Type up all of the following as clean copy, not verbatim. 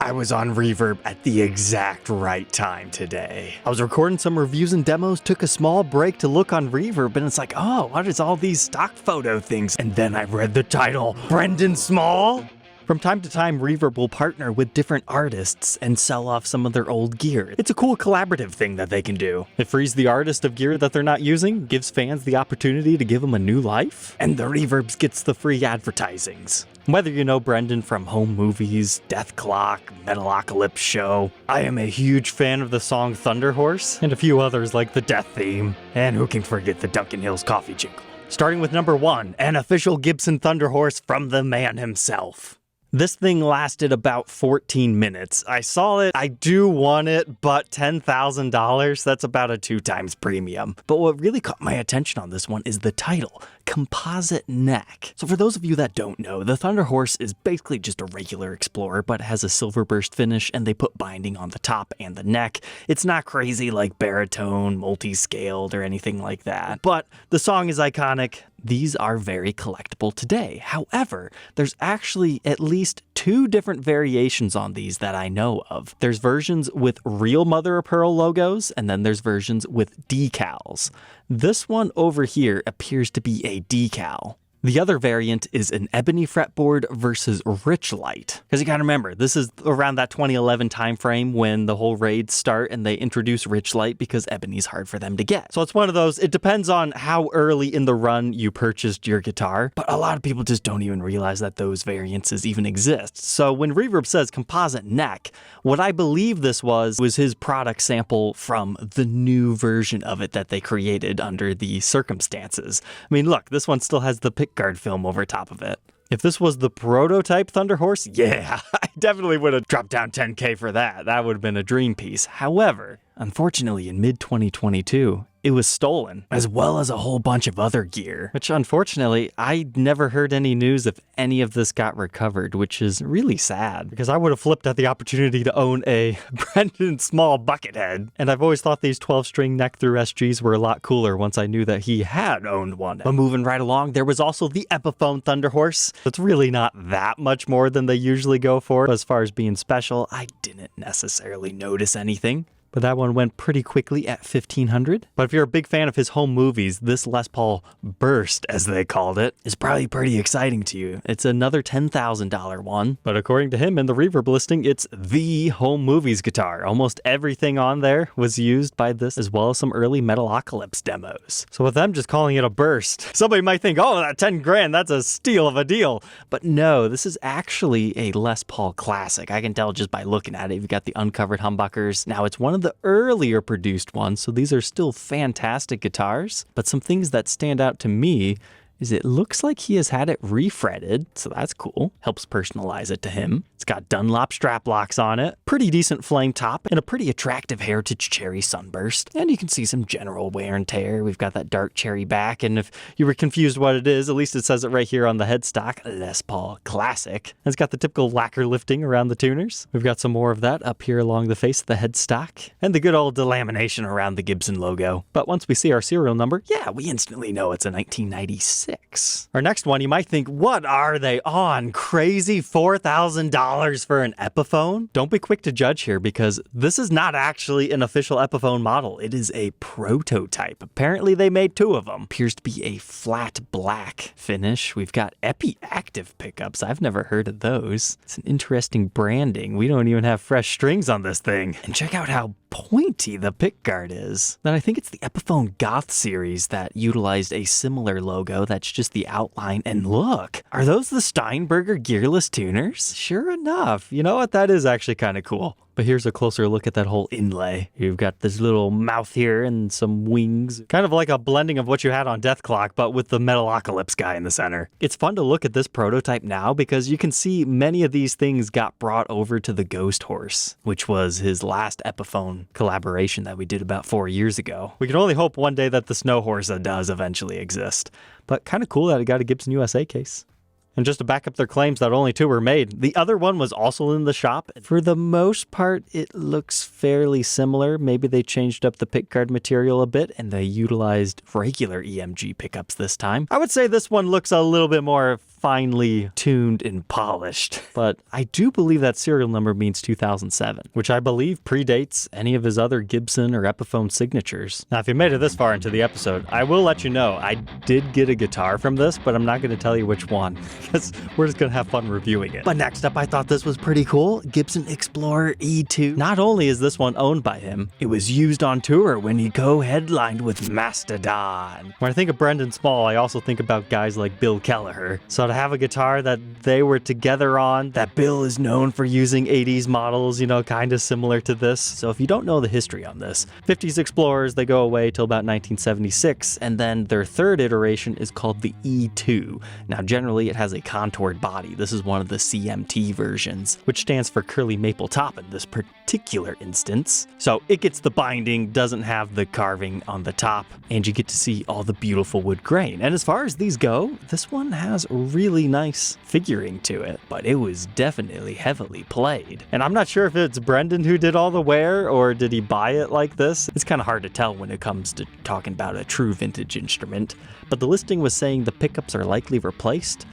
I was on Reverb at the exact right time today. I was recording some reviews and demos, took a small break to look on Reverb, and it's like, oh, what is all these stock photo things? And then I read the title, Brendon Small? From time to time, Reverb will partner with different artists and sell off some of their old gear. It's a cool collaborative thing that they can do. It frees the artist of gear that they're not using, gives fans the opportunity to give them a new life, and the Reverbs gets the free advertisings. Whether you know Brendon from Home Movies, Dethklok, Metalocalypse show, I am a huge fan of the song Thunder Horse, and a few others like the Death theme, and who can forget the Duncan Hills coffee jingle. Starting with number 1, an official Gibson Thunder Horse from the man himself. This thing lasted about 14 minutes. I saw it, I do want it, but $10,000, that's about a 2 times premium. But what really caught my attention on this one is the title, Composite Neck. So for those of you that don't know, the Thunder Horse is basically just a regular Explorer, but it has a silver burst finish, and they put binding on the top and the neck. It's not crazy like baritone, multi-scaled, or anything like that. But the song is iconic. These are very collectible today. However, there's actually at least 2 different variations on these that I know of. There's versions with real mother of pearl logos, and then there's versions with decals. This one over here appears to be a decal. The other variant is an ebony fretboard versus Richlight. Because you gotta remember, this is around that 2011 timeframe when the whole raids start and they introduce Richlight because ebony's hard for them to get. So it's one of those, it depends on how early in the run you purchased your guitar, but a lot of people just don't even realize that those variances even exist. So when Reverb says composite neck, what I believe this was his product sample from the new version of it that they created under the circumstances. I mean, look, this one still has the pickguard film over top of it. If this was the prototype Thunder Horse, yeah, I definitely would have dropped down $10K for that. That would have been a dream piece. However, unfortunately, in mid-2022, it was stolen, as well as a whole bunch of other gear, which unfortunately, I never heard any news if any of this got recovered, which is really sad, because I would have flipped at the opportunity to own a Brendon Small buckethead, and I've always thought these 12-string neck-through SGs were a lot cooler once I knew that he had owned one. But moving right along, there was also the Epiphone Thunder Horse. It's really not that much more than they usually go for. As far as being special, I didn't necessarily notice anything. But that one went pretty quickly at $1,500. But if you're a big fan of his Home Movies, this Les Paul Burst, as they called it, is probably pretty exciting to you. It's another $10,000 one. But according to him in the Reverb listing, it's the Home Movies guitar. Almost everything on there was used by this, as well as some early Metalocalypse demos. So with them just calling it a Burst, somebody might think, oh, that 10 grand, that's a steal of a deal. But no, this is actually a Les Paul classic. I can tell just by looking at it. You've got the uncovered humbuckers. Now, it's one of the earlier produced ones, so these are still fantastic guitars. But some things that stand out to me is it looks like he has had it refretted, so that's cool. Helps personalize it to him. It's got Dunlop strap locks on it, pretty decent flame top, and a pretty attractive Heritage Cherry sunburst. And you can see some general wear and tear. We've got that dark cherry back, and if you were confused what it is, at least it says it right here on the headstock, Les Paul Classic. And it's got the typical lacquer lifting around the tuners. We've got some more of that up here along the face of the headstock, and the good old delamination around the Gibson logo. But once we see our serial number, yeah, we instantly know it's a 1996. Our next one, you might think, what are they on? Crazy $4,000 for an Epiphone? Don't be quick to judge here, because this is not actually an official Epiphone model. It is a prototype. Apparently they made 2 of them. Appears to be a flat black finish. We've got Epi Active pickups. I've never heard of those. It's an interesting branding. We don't even have fresh strings on this thing. And check out how pointy the pickguard is. Then I think it's the Epiphone Goth series that utilized a similar logo that's just the outline. And look, are those the Steinberger gearless tuners? Sure enough. You know what? That is actually kind of cool. But here's a closer look at that whole inlay. You've got this little mouth here and some wings. Kind of like a blending of what you had on Dethklok, but with the Metalocalypse guy in the center. It's fun to look at this prototype now because you can see many of these things got brought over to the Ghost Horse, which was his last Epiphone collaboration that we did about 4 years ago. We can only hope one day that the Snow Horse does eventually exist. But kind of cool that it got a Gibson USA case. And just to back up their claims that only 2 were made, the other one was also in the shop. For the most part, it looks fairly similar. Maybe they changed up the pickguard material a bit and they utilized regular EMG pickups this time. I would say this one looks a little bit more finely tuned and polished. But I do believe that serial number means 2007, which I believe predates any of his other Gibson or Epiphone signatures. Now, if you made it this far into the episode, I will let you know I did get a guitar from this, but I'm not going to tell you which one, because we're just going to have fun reviewing it. But next up, I thought this was pretty cool. Gibson Explorer E2. Not only is this one owned by him, it was used on tour when he co-headlined with Mastodon. When I think of Brendon Small, I also think about guys like Bill Kelleher. So to have a guitar that they were together on, that Bill is known for using 80s models, you know, kind of similar to this. So if you don't know the history on this, 50s Explorers, they go away till about 1976, and then their third iteration is called the E2. Now generally it has a contoured body. This is one of the CMT versions, which stands for curly maple top in this particular instance. So it gets the binding, doesn't have the carving on the top, and you get to see all the beautiful wood grain. And as far as these go, this one has really nice figuring to it, but it was definitely heavily played. And I'm not sure if it's Brendon who did all the wear, or did he buy it like this? It's kind of hard to tell when it comes to talking about a true vintage instrument, but the listing was saying the pickups are likely replaced.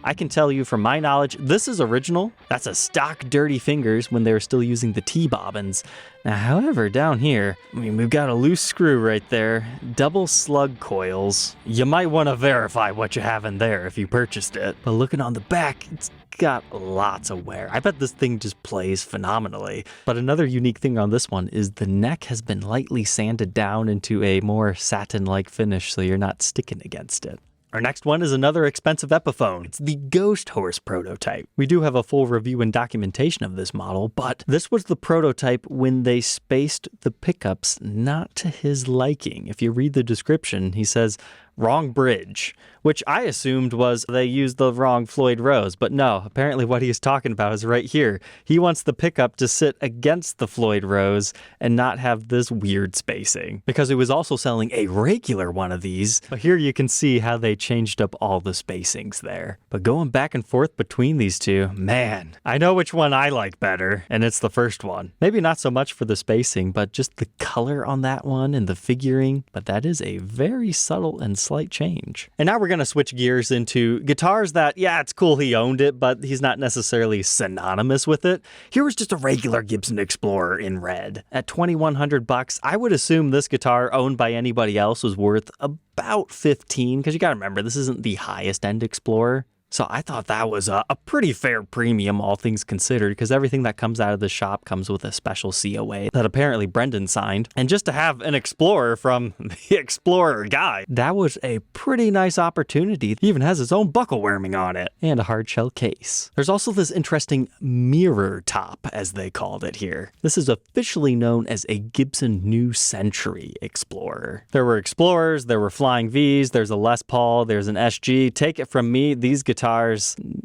I can tell you from my knowledge, this is original. That's a stock Dirty Fingers when they were still using the T-bobbins. Now, however, down here, I mean, we've got a loose screw right there, double slug coils. You might want to verify what you have in there if you purchased it. But looking on the back, it's got lots of wear. I bet this thing just plays phenomenally. But another unique thing on this one is the neck has been lightly sanded down into a more satin-like finish, so you're not sticking against it. Our next one is another expensive Epiphone. It's the Ghost Horse prototype. We do have a full review and documentation of this model, but this was the prototype when they spaced the pickups not to his liking. If you read the description, he says, wrong bridge, which I assumed was they used the wrong Floyd Rose, but no, apparently what he is talking about is right here. He wants the pickup to sit against the Floyd Rose and not have this weird spacing, because he was also selling a regular one of these. But here you can see how they changed up all the spacings there. But going back and forth between these two, man, I know which one I like better, and it's the first one. Maybe not so much for the spacing, but just the color on that one and the figuring, but that is a very subtle and slight change. And now we're going to switch gears into guitars that, yeah, it's cool he owned it, but he's not necessarily synonymous with it. Here was just a regular Gibson Explorer in red. At $2,100, I would assume this guitar owned by anybody else was worth about $15, because you got to remember, this isn't the highest end Explorer. So I thought that was a pretty fair premium, all things considered, because everything that comes out of the shop comes with a special COA that apparently Brendon signed. And just to have an Explorer from the Explorer guy, that was a pretty nice opportunity. He even has his own buckle wearing on it and a hard shell case. There's also this interesting mirror top, as they called it here. This is officially known as a Gibson New Century Explorer. There were Explorers, there were Flying Vs, there's a Les Paul, there's an SG. Take it from me, these guitars,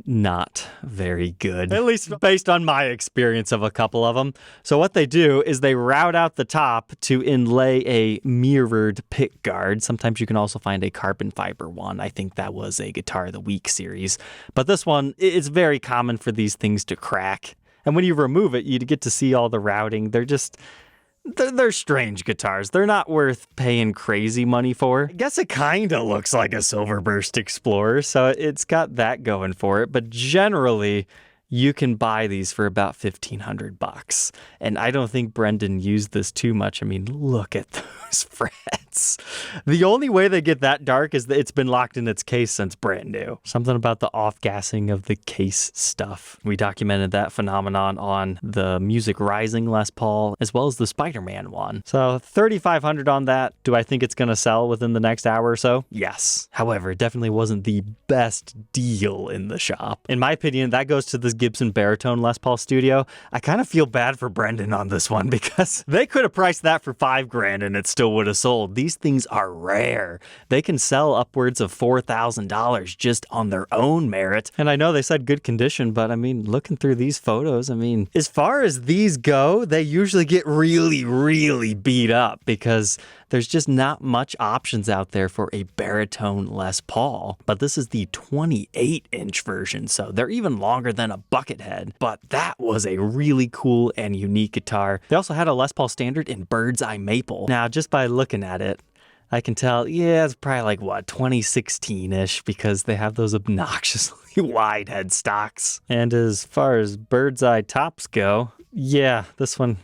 not very good, at least based on my experience of a couple of them. So what they do is they route out the top to inlay a mirrored pick guard. Sometimes you can also find a carbon fiber one. I think that was a Guitar of the Week series. But this one, it's very common for these things to crack. And when you remove it, you get to see all the routing. They're strange guitars. They're not worth paying crazy money for. I guess it kind of looks like a Silverburst Explorer, so it's got that going for it. But generally, you can buy these for about $1,500. And I don't think Brendon used this too much. I mean, look at those frets. The only way they get that dark is that it's been locked in its case since brand new. Something about the off-gassing of the case stuff. We documented that phenomenon on the Music Rising Les Paul, as well as the Spider-Man one. So $3,500 on that. Do I think it's going to sell within the next hour or so? Yes. However, it definitely wasn't the best deal in the shop. In my opinion, that goes to this Gibson Baritone Les Paul Studio. I kind of feel bad for Brendon on this one, because they could have priced that for $5,000 and it still would have sold. These things are rare. They can sell upwards of $4,000 just on their own merit. And I know they said good condition, but I mean, looking through these photos, I mean, as far as these go, they usually get really, really beat up, because there's just not much options out there for a baritone Les Paul. But this is the 28-inch version, so they're even longer than a bucket head. But that was a really cool and unique guitar. They also had a Les Paul Standard in bird's eye maple. Now, just by looking at it, I can tell, yeah, it's probably like, what, 2016-ish, because they have those obnoxiously wide headstocks. And as far as bird's eye tops go, yeah, this one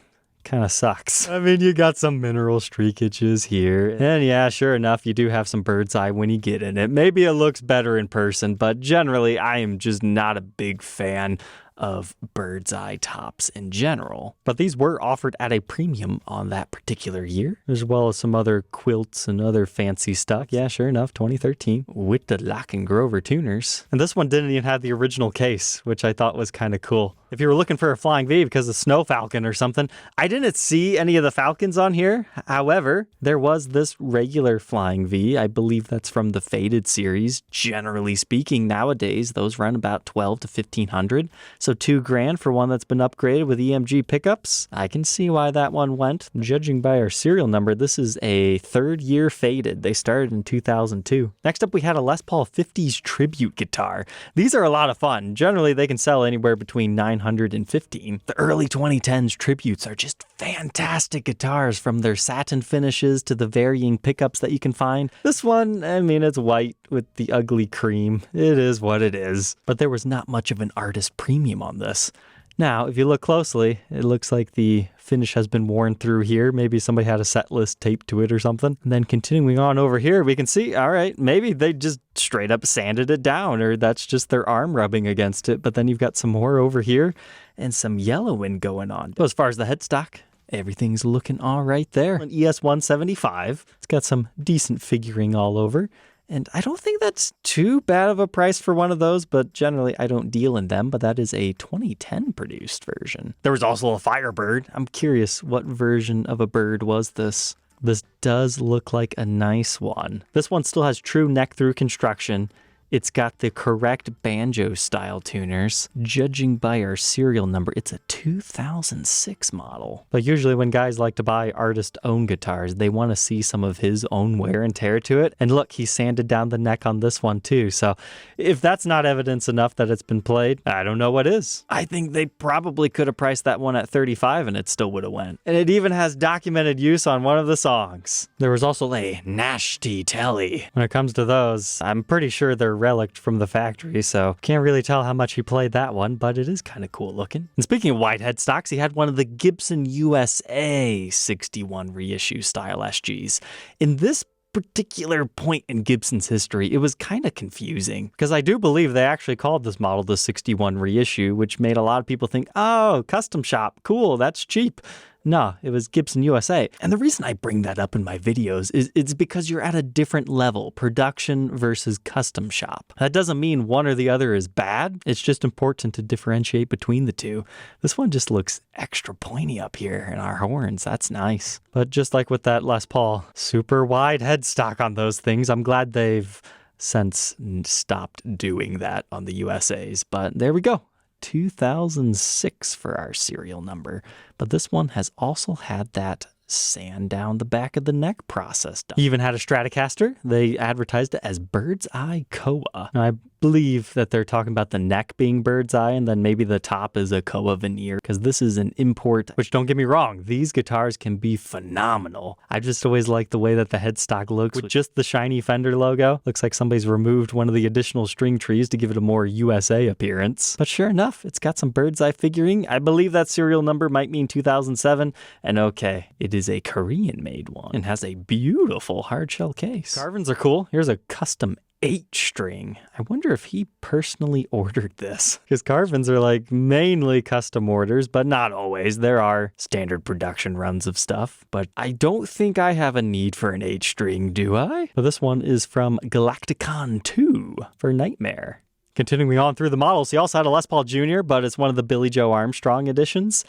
kind of sucks. I mean, you got some mineral streakages here. And yeah, sure enough, you do have some bird's eye when you get in it. Maybe it looks better in person, but generally, I am just not a big fan of bird's eye tops in general. But these were offered at a premium on that particular year, as well as some other quilts and other fancy stuff. Yeah, sure enough, 2013 with the Lock and Grover tuners. And this one didn't even have the original case, which I thought was kind of cool. If you were looking for a Flying V because of Snow Falcon or something, I didn't see any of the Falcons on here. However, there was this regular Flying V. I believe that's from the Faded series. Generally speaking, nowadays, those run about $1,200 to $1,500. So $2,000 for one that's been upgraded with EMG pickups. I can see why that one went. Judging by our serial number, this is a third year Faded. They started in 2002. Next up, we had a Les Paul 50s tribute guitar. These are a lot of fun. Generally, they can sell anywhere between $900 and $1,500. The early 2010s tributes are just fantastic guitars, from their satin finishes to the varying pickups that you can find. This one, I mean, it's white with the ugly cream. It is what it is. But there was not much of an artist premium on this. Now, if you look closely, it looks like the finish has been worn through here. Maybe somebody had a set list taped to it or something. And then continuing on over here, we can see, all right, maybe they just straight up sanded it down, or that's just their arm rubbing against it. But then you've got some more over here and some yellowing going on. But as far as the headstock, everything's looking all right there. An ES-175. It's got some decent figuring all over. And I don't think that's too bad of a price for one of those, but generally I don't deal in them, but that is a 2010 produced version. There was also a Firebird. I'm curious, what version of a bird was this? This does look like a nice one. This one still has true neck-through construction. It's got the correct banjo-style tuners. Judging by our serial number, it's a 2006 model. But usually when guys like to buy artist-owned guitars, they want to see some of his own wear and tear to it. And look, he sanded down the neck on this one too. So if that's not evidence enough that it's been played, I don't know what is. I think they probably could have priced that one at $35 and it still would have went. And it even has documented use on one of the songs. There was also a Nashty Telly. When it comes to those, I'm pretty sure they're relic from the factory, so can't really tell how much he played that one, but it is kind of cool looking. And speaking of wide headstocks, he had one of the Gibson USA 61 reissue style SGs. In this particular point in Gibson's history, it was kind of confusing, because I do believe they actually called this model the 61 reissue, which made a lot of people think, oh, custom shop, cool, that's cheap. No, it was Gibson USA. And the reason I bring that up in my videos is it's because you're at a different level, production versus custom shop. That doesn't mean one or the other is bad. It's just important to differentiate between the two. This one just looks extra pointy up here in our horns. That's nice. But just like with that Les Paul, super wide headstock on those things. I'm glad they've since stopped doing that on the USAs, but there we go. 2006 for our serial number, but this one has also had that sand down the back of the neck process done. Even had a Stratocaster. They advertised it as Bird's Eye Koa. Now, I believe that they're talking about the neck being bird's eye and then maybe the top is a Koa veneer, because this is an import, which, don't get me wrong, these guitars can be phenomenal. I just always like the way that the headstock looks with just the shiny Fender logo. Looks like somebody's removed one of the additional string trees to give it a more USA appearance. But sure enough, it's got some bird's eye figuring. I believe that serial number might mean 2007, and okay, it is a Korean-made one and has a beautiful hardshell case. Carvings are cool. Here's a custom 8-string. I wonder if he personally ordered this, because carvings are like mainly custom orders, but not always. There are standard production runs of stuff, but I don't think I have a need for an 8-string, do I? But this one is from Galacticon 2 for Nightmare. Continuing on through the models, he also had a Les Paul Jr., but it's one of the Billy Joe Armstrong editions.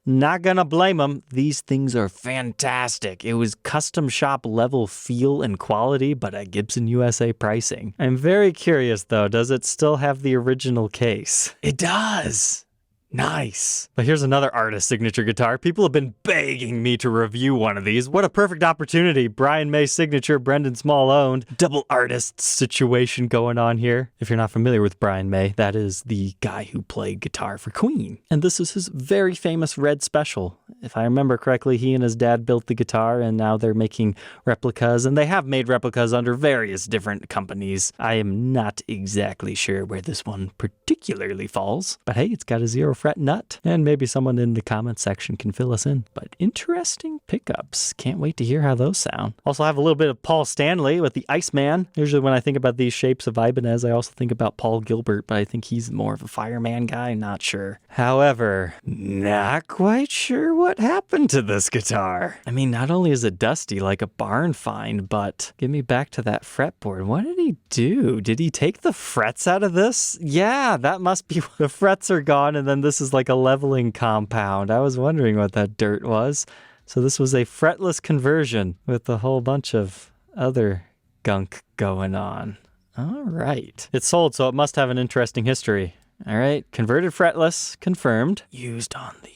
Not gonna blame them. These things are fantastic. It was custom shop level feel and quality, but at Gibson USA pricing. I'm very curious though, does it still have the original case? It does. Nice. But here's another artist signature guitar. People have been begging me to review one of these. What a perfect opportunity. Brian May signature, Brendon Small owned. Double artist situation going on here. If you're not familiar with Brian May, that is the guy who played guitar for Queen. And this is his very famous Red Special. If I remember correctly, he and his dad built the guitar, and now they're making replicas, and they have made replicas under various different companies. I am not exactly sure where this one particularly falls, but hey, it's got a 0 fret nut, and maybe someone in the comments section can fill us in. But interesting pickups. Can't wait to hear how those sound. Also have a little bit of Paul Stanley with the Iceman. Usually when I think about these shapes of Ibanez, I also think about Paul Gilbert, but I think he's more of a fireman guy, not sure. However, not quite sure what happened to this guitar. I mean, not only is it dusty like a barn find, but give me back to that fretboard. What did he do? Did he take the frets out of this? Yeah, that must be. The frets are gone, and then this is like a leveling compound. I was wondering what that dirt was. So this was a fretless conversion with a whole bunch of other gunk going on. All right. It's sold, so it must have an interesting history. All right. Converted fretless, confirmed. Used on the...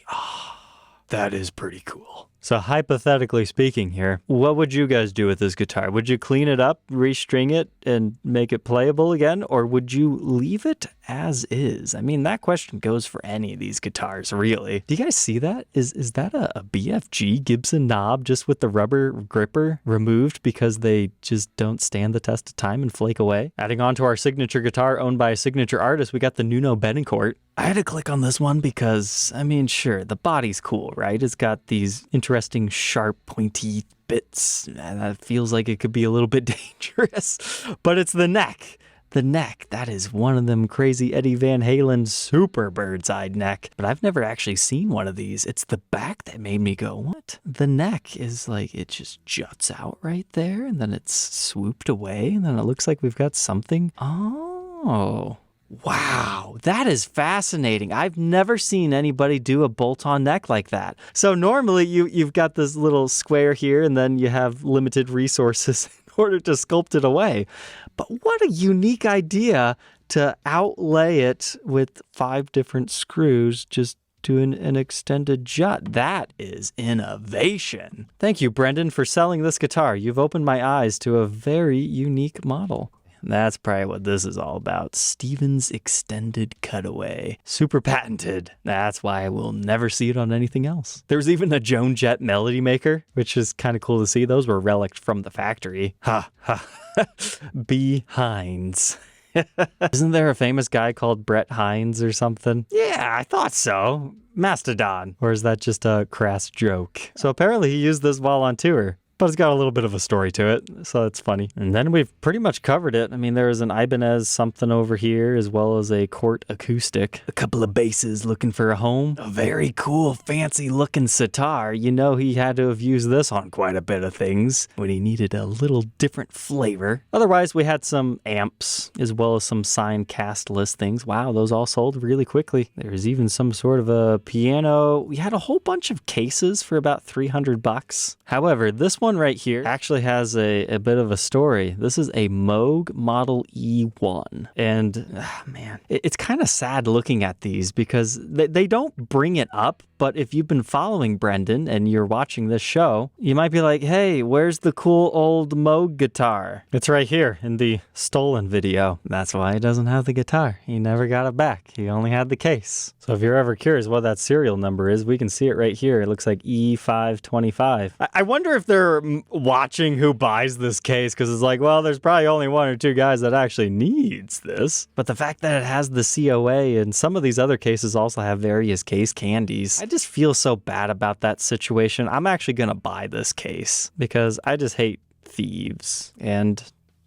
that is pretty cool. So hypothetically speaking here, what would you guys do with this guitar? Would you clean it up, restring it, and make it playable again? Or would you leave it as is? I mean, that question goes for any of these guitars, really. Do you guys see that? Is that a BFG Gibson knob just with the rubber gripper removed because they just don't stand the test of time and flake away? Adding on to our signature guitar owned by a signature artist, we got the Nuno Betancourt. I had to click on this one because, I mean, sure, the body's cool, right? It's got these interesting, sharp, pointy bits, and that feels like it could be a little bit dangerous, but it's the neck. The neck, that is one of them crazy Eddie Van Halen super bird's-eyed neck, but I've never actually seen one of these. It's the back that made me go, what? The neck is like, it just juts out right there, and then it's swooped away, and then it looks like we've got something. Oh. Wow, that is fascinating. I've never seen anybody do a bolt-on neck like that. So normally you've got this little square here and then you have limited resources in order to sculpt it away. But what a unique idea to outlay it with 5 different screws just doing an extended jut. That is innovation. Thank you, Brendon, for selling this guitar. You've opened my eyes to a very unique model. That's probably what this is all about. Stevens Extended Cutaway. Super patented. That's why I will never see it on anything else. There's even a Joan Jett Melody Maker, which is kind of cool to see. Those were relics from the factory. Ha, ha. B. Hines. Isn't there a famous guy called Brett Hines or something? Yeah, I thought so. Mastodon. Or is that just a crass joke? So apparently he used this while on tour. But it's got a little bit of a story to it, so it's funny. And then we've pretty much covered it. I mean, there is an Ibanez something over here, as well as a Cort acoustic. A couple of basses looking for a home. A very cool, fancy-looking sitar. You know he had to have used this on quite a bit of things when he needed a little different flavor. Otherwise, we had some amps, as well as some signed cast list things. Wow, those all sold really quickly. There's even some sort of a piano. We had a whole bunch of cases for about $300. However, this one right here actually has a bit of a story. This is a Moog Model E1. And man, it's kind of sad looking at these because they don't bring it up. But if you've been following Brendon and you're watching this show, you might be like, hey, where's the cool old Moog guitar? It's right here in the stolen video. That's why he doesn't have the guitar. He never got it back. He only had the case. So if you're ever curious what that serial number is, we can see it right here. It looks like E525. I wonder if they're watching who buys this case because it's like, well, there's probably only 1 or 2 guys that actually needs this. But the fact that it has the COA and some of these other cases also have various case candies, I just feel so bad about that situation. I'm actually going to buy this case because I just hate thieves. And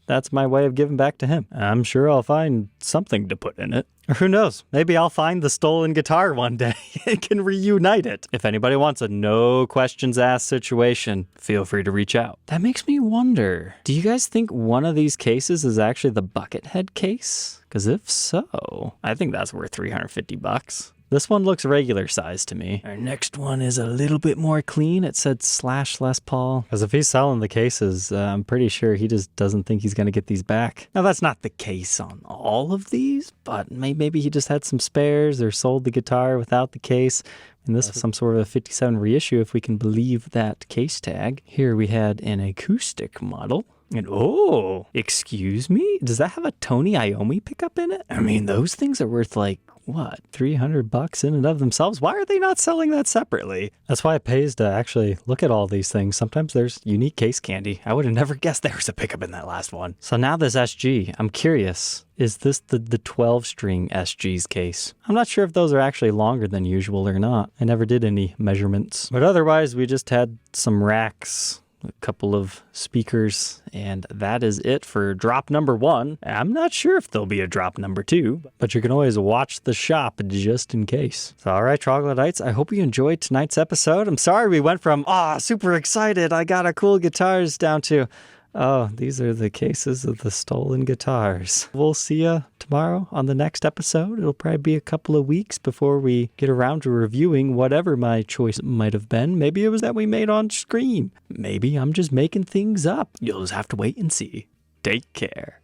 that's my way of giving back to him. I'm sure I'll find something to put in it. Or who knows, maybe I'll find the stolen guitar one day and can reunite it. If anybody wants a no questions asked situation, feel free to reach out. That makes me wonder, do you guys think one of these cases is actually the Buckethead case? Because if so, I think that's worth $350. This one looks regular size to me. Our next one is a little bit more clean. It said / Les Paul. Because if he's selling the cases, I'm pretty sure he just doesn't think he's going to get these back. Now, that's not the case on all of these, but maybe he just had some spares or sold the guitar without the case. And this was some sort of a 57 reissue, if we can believe that case tag. Here we had an acoustic model. And oh, excuse me? Does that have a Tony Iommi pickup in it? I mean, those things are worth like, what, $300 in and of themselves? Why are they not selling that separately? That's why it pays to actually look at all these things. Sometimes there's unique case candy. I would have never guessed there was a pickup in that last one. So now this SG, I'm curious, is this the 12-string SG's case? I'm not sure if those are actually longer than usual or not. I never did any measurements. But otherwise, we just had some racks, a couple of speakers, and that is it for drop number 1. I'm not sure if there'll be a drop number 2, but you can always watch the shop just in case. So, all right, Troglodytes, I hope you enjoyed tonight's episode. I'm sorry we went from, super excited, I got a cool guitars, down to, oh, these are the cases of the stolen guitars. We'll see you tomorrow on the next episode. It'll probably be a couple of weeks before we get around to reviewing whatever my choice might have been. Maybe it was that we made on screen. Maybe I'm just making things up. You'll just have to wait and see. Take care.